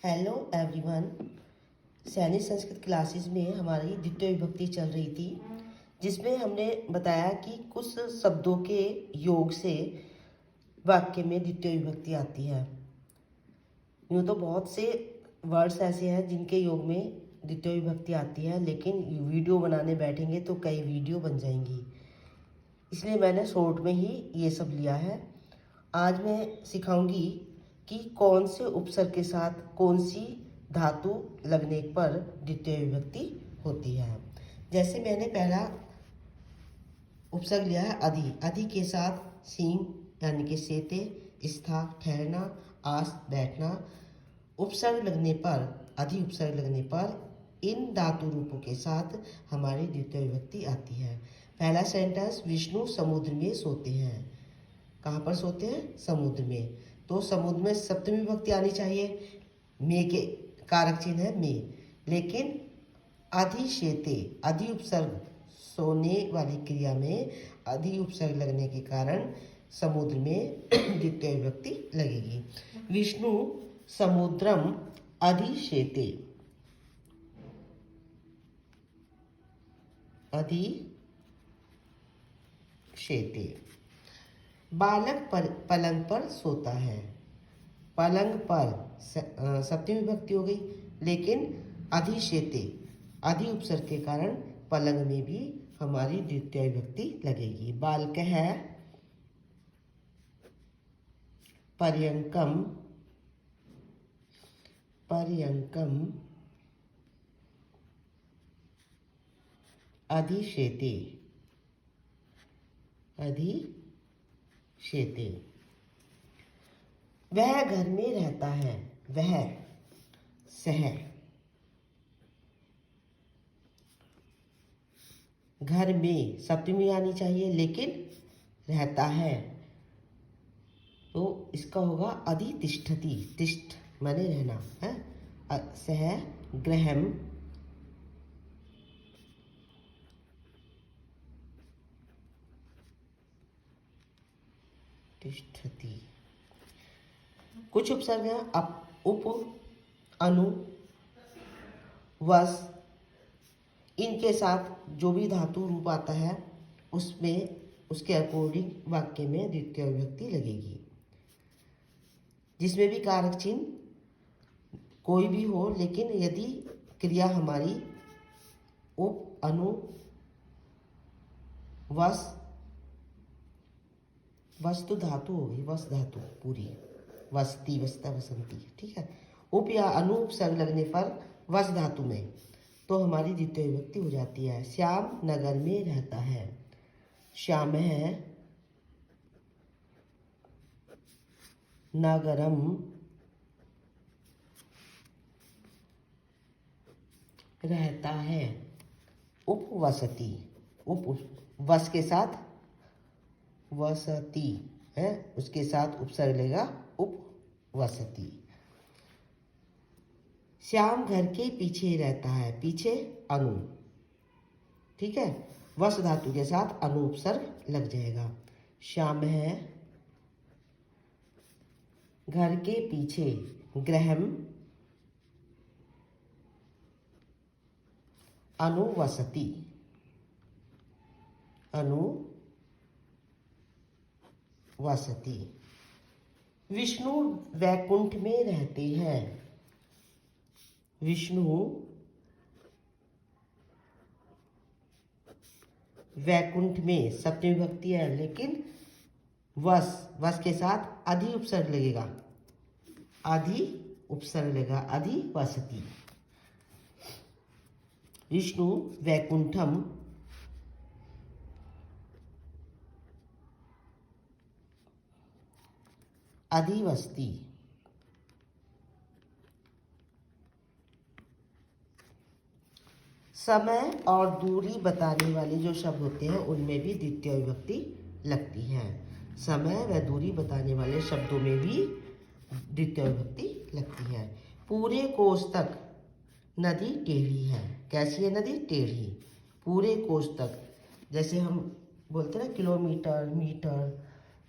Hello everyone. सैनिक Sanskrit classes में हमारी द्वितीय विभक्ति चल रही थी, जिसमें हमने बताया कि कुछ शब्दों के योग से वाक्य में द्वितीय विभक्ति आती है। यूँ तो बहुत से वर्ड्स ऐसे हैं जिनके योग में द्वितीय विभक्ति आती है, लेकिन वीडियो बनाने बैठेंगे तो कई वीडियो बन जाएंगी, इसलिए मैंने शॉर्ट में ही ये सब लिया है। आज मैं सिखाऊंगी कि कौन से उपसर्ग के साथ कौन सी धातु लगने पर द्वितीय विभक्ति होती है। जैसे मैंने पहला उपसर्ग लिया है अधि। अधि के साथ सींग यानी कि सेते, स्था ठहरना, आस बैठना। उपसर्ग लगने पर, अधि उपसर्ग लगने पर इन धातु रूपों के साथ हमारी द्वितीय विभक्ति आती है। पहला सेंटेंस, विष्णु समुद्र में सोते हैं। कहाँ पर सोते हैं? समुद्र में। तो समुद्र में सप्तमी विभक्ति आनी चाहिए। में के कारक चिन्ह है में, लेकिन अधिशेते, अधि उपसर्ग, सोने वाली क्रिया में अधि उपसर्ग लगने के कारण समुद्र में द्वितीय विभक्ति लगेगी। विष्णु समुद्रम अधिशेते, अधिशेते। बालक पलंग पर सोता है। पलंग पर सप्तमी विभक्ति हो गई, लेकिन अधिशेते, अधि उपसर्ग के कारण पलंग में भी हमारी द्वितीय विभक्ति लगेगी। बालक है पर्यंकम, पर्यंकम अधिशेते, अधिशेते। वह घर में रहता है। वह सह, घर में सप्तमी आनी चाहिए, लेकिन रहता है तो इसका होगा अधितिष्ठति। तिष्ठ माने रहना है। सह गृहम तिष्ठति। कुछ उपसर्ग हैं उप, अनु, वस। इनके साथ जो भी धातु रूप आता है उसमें उसके अकॉर्डिंग वाक्य में द्वितीय विभक्ति लगेगी। जिसमें भी कारक चिन्ह कोई भी हो, लेकिन यदि क्रिया हमारी उप, अनु, वस, वस तो धातु हो गई, वस धातु पूरी, वसती, वसता, वसंती, ठीक है। उप या अनु उपसर्ग लगने पर वस धातु में तो हमारी द्वितीय विभक्ति हो जाती है। श्याम नगर में रहता है। श्याम है नगरम रहता है। उपवसति, वस के साथ वसती है, उसके साथ उपसर्ग लेगा उपवसति। श्याम घर के पीछे रहता है। पीछे अनु, ठीक है। वस धातु के साथ अनु उपसर्ग लग जाएगा। श्याम है घर के पीछे, गृहम अनुवसति, अनुवसति। विष्णु वैकुंठ में रहते हैं। विष्णु वैकुंठ में सप्तमी विभक्ति है, लेकिन वस के साथ अधि उपसर्ग लगेगा। अधि उपसर्ग लगेगा, अधिवसति। विष्णु वैकुंठम अधिवसति। समय और दूरी बताने वाले जो शब्द होते हैं उनमें भी द्वितीय विभक्ति लगती है। समय व दूरी बताने वाले शब्दों में भी द्वितीय विभक्ति लगती है। पूरे कोस तक नदी टेढ़ी है। कैसी है नदी? टेढ़ी। पूरे कोस तक, जैसे हम बोलते हैं ना किलोमीटर, मीटर,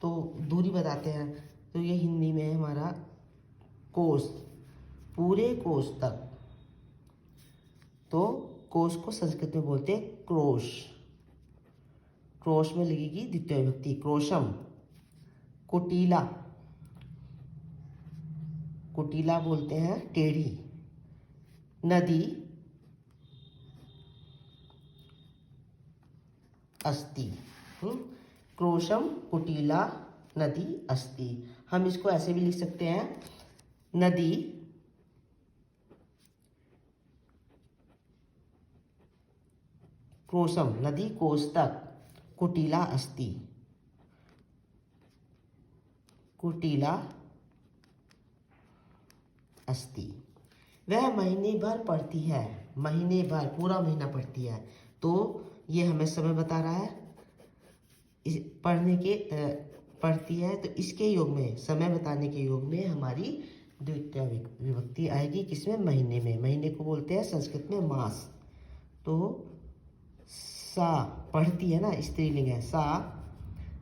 तो दूरी बताते हैं, तो ये हिंदी में हमारा कोस। पूरे कोश तक। तो कोश को संस्कृत में बोलते हैं क्रोश। क्रोश में लगेगी द्वितीय विभक्ति, क्रोशम। कुटीला, कुटीला बोलते हैं टेढ़ी। नदी, अस्ति। क्रोशम, कुटीला, नदी, अस्ति। हम इसको ऐसे भी लिख सकते हैं, नदी क्रोशम, नदी कोश तक, कुटीला अस्ति, कुटीला अस्ति। वह महीने भर पढ़ती है, महीने भर पूरा महीना पढ़ती है। तो ये हमें समय बता रहा है, पढ़ने के पढ़ती है, तो इसके योग में, समय बताने के योग में हमारी द्वितीय विभक्ति आएगी। किसमें? महीने में। महीने को बोलते हैं संस्कृत में मास। तो सा पढ़ती है ना, स्त्रीलिंग है, सा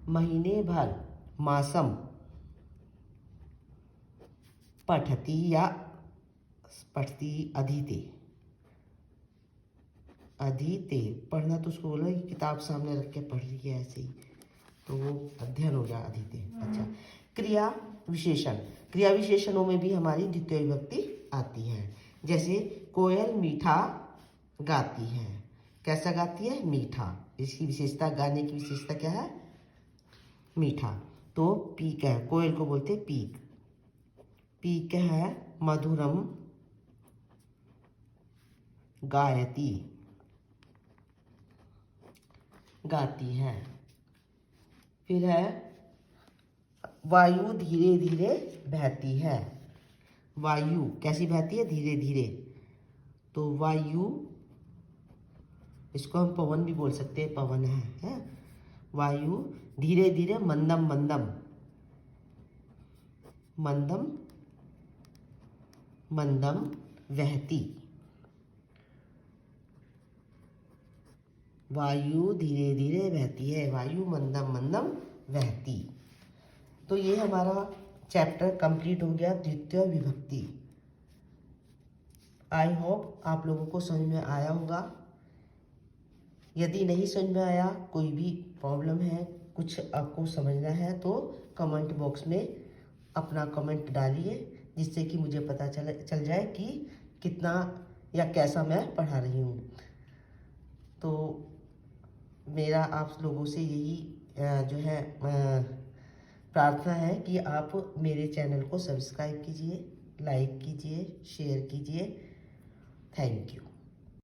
महीने भर मासम पठती या पढ़ती, अधीते। अधीते पढ़ना तो उसको बोलो कि किताब सामने रख के पढ़ रही है ऐसे ही, तो वो अध्ययन हो गया अधीते। अच्छा, क्रिया विशेषण। क्रिया विशेषणों में भी हमारी द्वितीय विभक्ति आती है। जैसे कोयल मीठा गाती है। कैसा गाती है? मीठा। इसकी विशेषता, गाने की विशेषता क्या है? मीठा। तो पीक है, कोयल को बोलते हैं पीक। पीक है मधुरम गायती, गाती है। फिर है वायु धीरे धीरे बहती है। वायु कैसी बहती है? धीरे धीरे। तो वायु, इसको हम पवन भी बोल सकते हैं, पवन है? वायु धीरे धीरे मंदम मंदम, मंदम मंदम वहती। वायु धीरे धीरे बहती है, वायु मंदम मंदम वहती। तो ये हमारा चैप्टर कंप्लीट हो गया, द्वितीय विभक्ति। आई होप आप लोगों को समझ में आया होगा। यदि नहीं समझ में आया, कोई भी प्रॉब्लम है, कुछ आपको समझना है, तो कमेंट बॉक्स में अपना कमेंट डालिए, जिससे कि मुझे पता चल जाए कि कितना या कैसा मैं पढ़ा रही हूँ। तो मेरा आप लोगों से यही जो है प्रार्थना है कि आप मेरे चैनल को सब्सक्राइब कीजिए, लाइक कीजिए, शेयर कीजिए। Thank you.